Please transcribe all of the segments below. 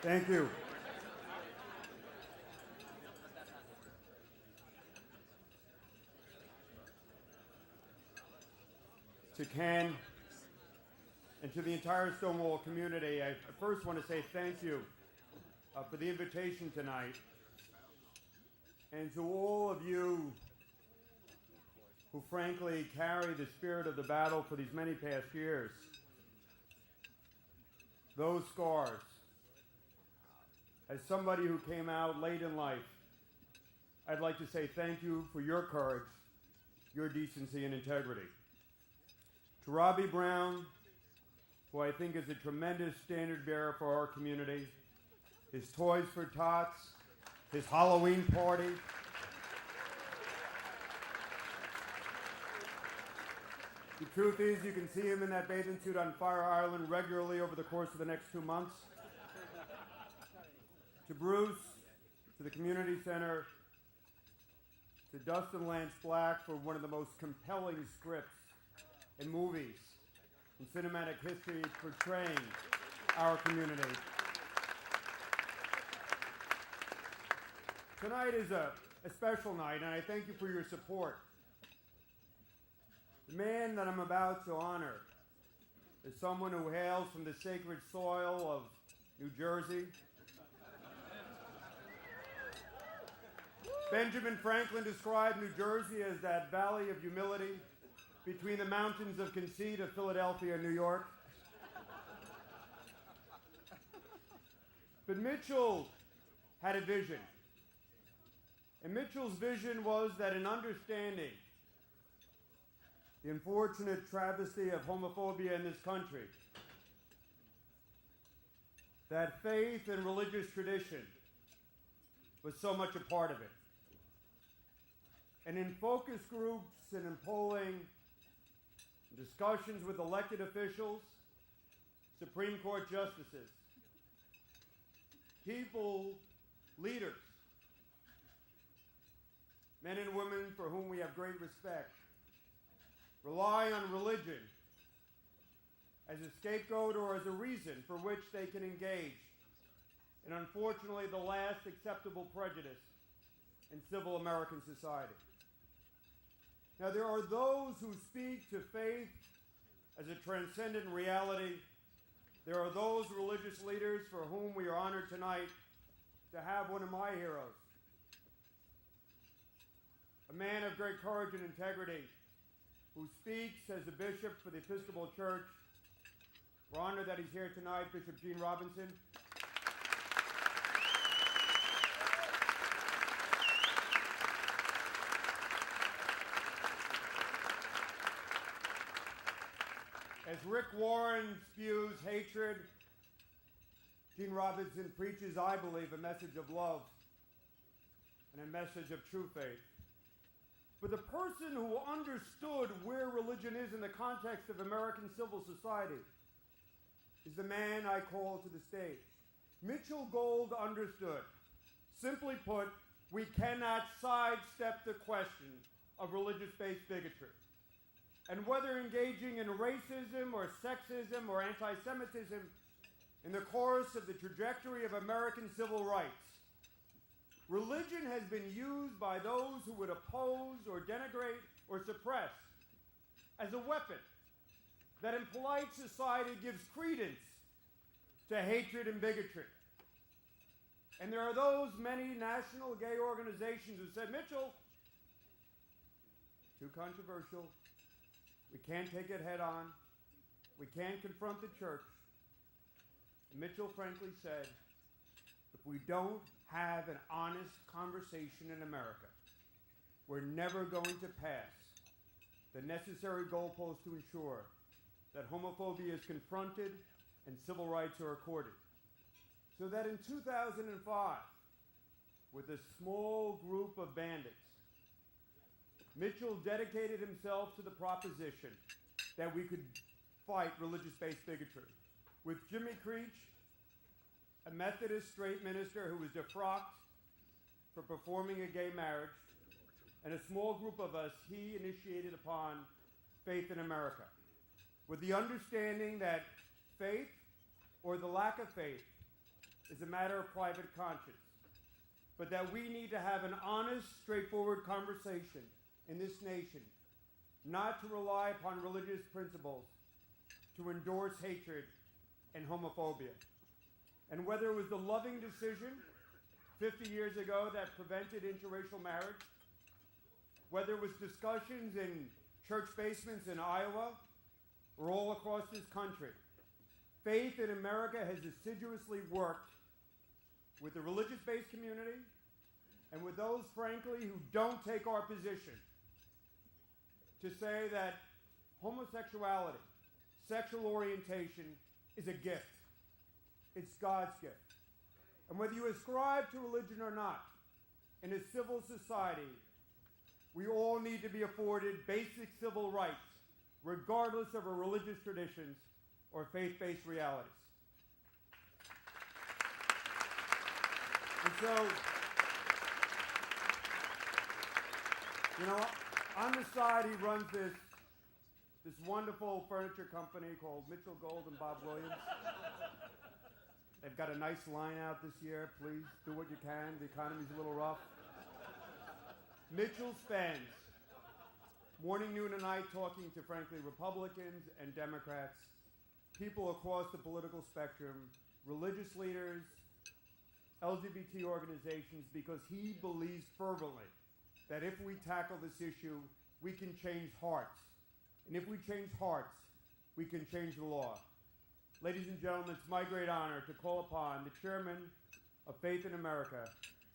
Thank you. To Ken and to the entire Stonewall community, I first want to say thank you for the invitation tonight, and to all of you who frankly carry the spirit of the battle for these many past years. Those scars. As somebody who came out late in life, I'd like to say thank you for your courage, your decency and integrity. To Robbie Brown, who I think is a tremendous standard bearer for our community, his Toys for Tots, his Halloween party, the truth is, you can see him in that bathing suit on Fire Island regularly over the course of the next 2 months. To Bruce, to the Community Center, to Dustin Lance Black for one of the most compelling scripts and movies in cinematic history portraying our community. Tonight is a special night, and I thank you for your support. The man that I'm about to honor is someone who hails from the sacred soil of New Jersey. Benjamin Franklin described New Jersey as that valley of humility between the mountains of conceit of Philadelphia and New York. But Mitchell had a vision. And Mitchell's vision was that in understanding the unfortunate travesty of homophobia in this country, that faith and religious tradition was so much a part of it. And in focus groups and in polling, discussions with elected officials, Supreme Court justices, people, leaders, men and women for whom we have great respect, rely on religion as a scapegoat or as a reason for which they can engage in, unfortunately, the last acceptable prejudice in civil American society. Now, there are those who speak to faith as a transcendent reality. There are those religious leaders for whom we are honored tonight to have one of my heroes, a man of great courage and integrity, who speaks as a bishop for the Episcopal Church. We're honored that he's here tonight, Bishop Gene Robinson. As Rick Warren spews hatred, Gene Robinson preaches, I believe, a message of love and a message of true faith. But the person who understood where religion is in the context of American civil society is the man I call to the stage. Mitchell Gold understood. Simply put, we cannot sidestep the question of religious-based bigotry. And whether engaging in racism or sexism or anti-Semitism in the course of the trajectory of American civil rights, religion has been used by those who would oppose or denigrate or suppress as a weapon that in polite society gives credence to hatred and bigotry. And there are those many national gay organizations who said, Mitchell, too controversial. We can't take it head on. We can't confront the church. And Mitchell frankly said, if we don't have an honest conversation in America, we're never going to pass the necessary goalposts to ensure that homophobia is confronted and civil rights are accorded. So that in 2005, with a small group of bandits, Mitchell dedicated himself to the proposition that we could fight religious-based bigotry. With Jimmy Creech, a Methodist straight minister who was defrocked for performing a gay marriage, and a small group of us, he initiated upon Faith in America, with the understanding that faith, or the lack of faith, is a matter of private conscience, but that we need to have an honest, straightforward conversation in this nation, not to rely upon religious principles to endorse hatred and homophobia. And whether it was the loving decision 50 years ago that prevented interracial marriage, whether it was discussions in church basements in Iowa or all across this country, Faith in America has assiduously worked with the religious-based community and with those, frankly, who don't take our position to say that homosexuality, sexual orientation is a gift. It's God's gift. And whether you ascribe to religion or not, in a civil society, we all need to be afforded basic civil rights, regardless of our religious traditions or faith-based realities. And so, on the side, he runs this wonderful furniture company called Mitchell Gold and Bob Williams. They've got a nice line out this year. Please do what you can. The economy's a little rough. Mitchell spends morning, noon, and night talking to, frankly, Republicans and Democrats, people across the political spectrum, religious leaders, LGBT organizations, because he believes fervently that if we tackle this issue, we can change hearts. And if we change hearts, we can change the law. Ladies and gentlemen, it's my great honor to call upon the chairman of Faith in America,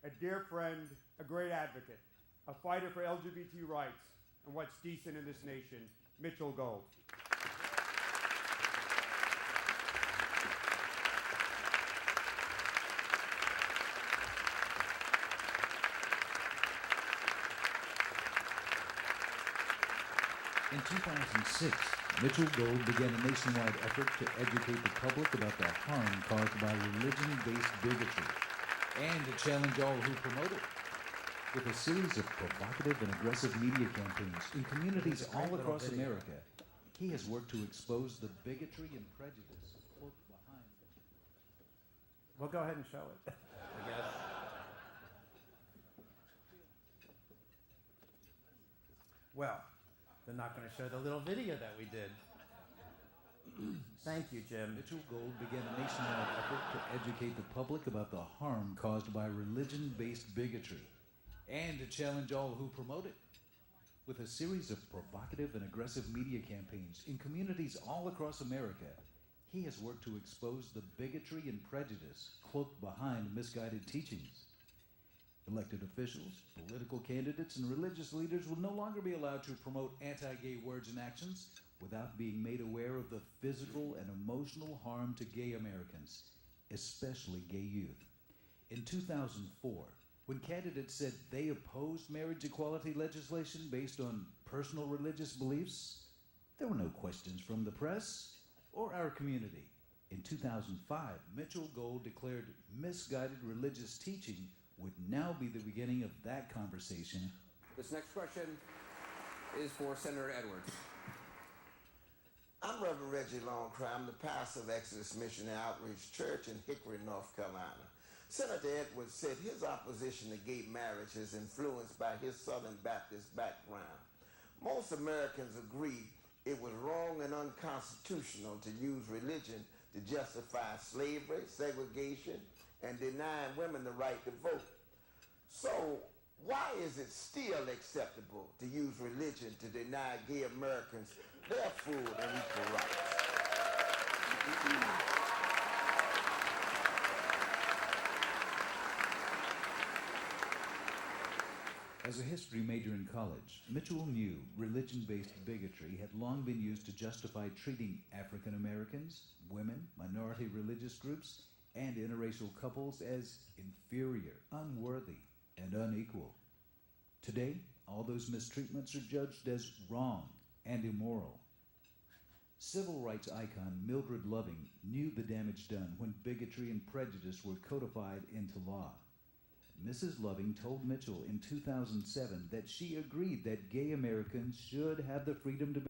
a dear friend, a great advocate, a fighter for LGBT rights and what's decent in this nation, Mitchell Gold. In 2006, Mitchell Gold began a nationwide effort to educate the public about the harm caused by religion-based bigotry and to challenge all who promote it. With a series of provocative and aggressive media campaigns in communities all across America, he has worked to expose the bigotry and prejudice cloaked behind. Well, go ahead and show it, I guess. Well, they're not going to show the little video that we did. Thank you, Jim. Mitchell Gold began a nationwide effort to educate the public about the harm caused by religion-based bigotry and to challenge all who promote it. With a series of provocative and aggressive media campaigns in communities all across America, he has worked to expose the bigotry and prejudice cloaked behind misguided teachings. Elected officials, political candidates, and religious leaders will no longer be allowed to promote anti-gay words and actions without being made aware of the physical and emotional harm to gay Americans, especially gay youth. In 2004, when candidates said they opposed marriage equality legislation based on personal religious beliefs, there were no questions from the press or our community. In 2005, Mitchell Gold declared misguided religious teaching would now be the beginning of that conversation. This next question is for Senator Edwards. I'm Reverend Reggie Longcry. I'm the pastor of Exodus Missionary Outreach Church in Hickory, North Carolina. Senator Edwards said his opposition to gay marriage is influenced by his Southern Baptist background. Most Americans agree it was wrong and unconstitutional to use religion to justify slavery, segregation, and denying women the right to vote. So why is it still acceptable to use religion to deny gay Americans their full and equal rights? As a history major in college, Mitchell knew religion-based bigotry had long been used to justify treating African Americans, women, minority religious groups, and interracial couples as inferior, unworthy, and unequal. Today, all those mistreatments are judged as wrong and immoral. Civil rights icon Mildred Loving knew the damage done when bigotry and prejudice were codified into law. Mrs. Loving told Mitchell in 2007 that she agreed that gay Americans should have the freedom to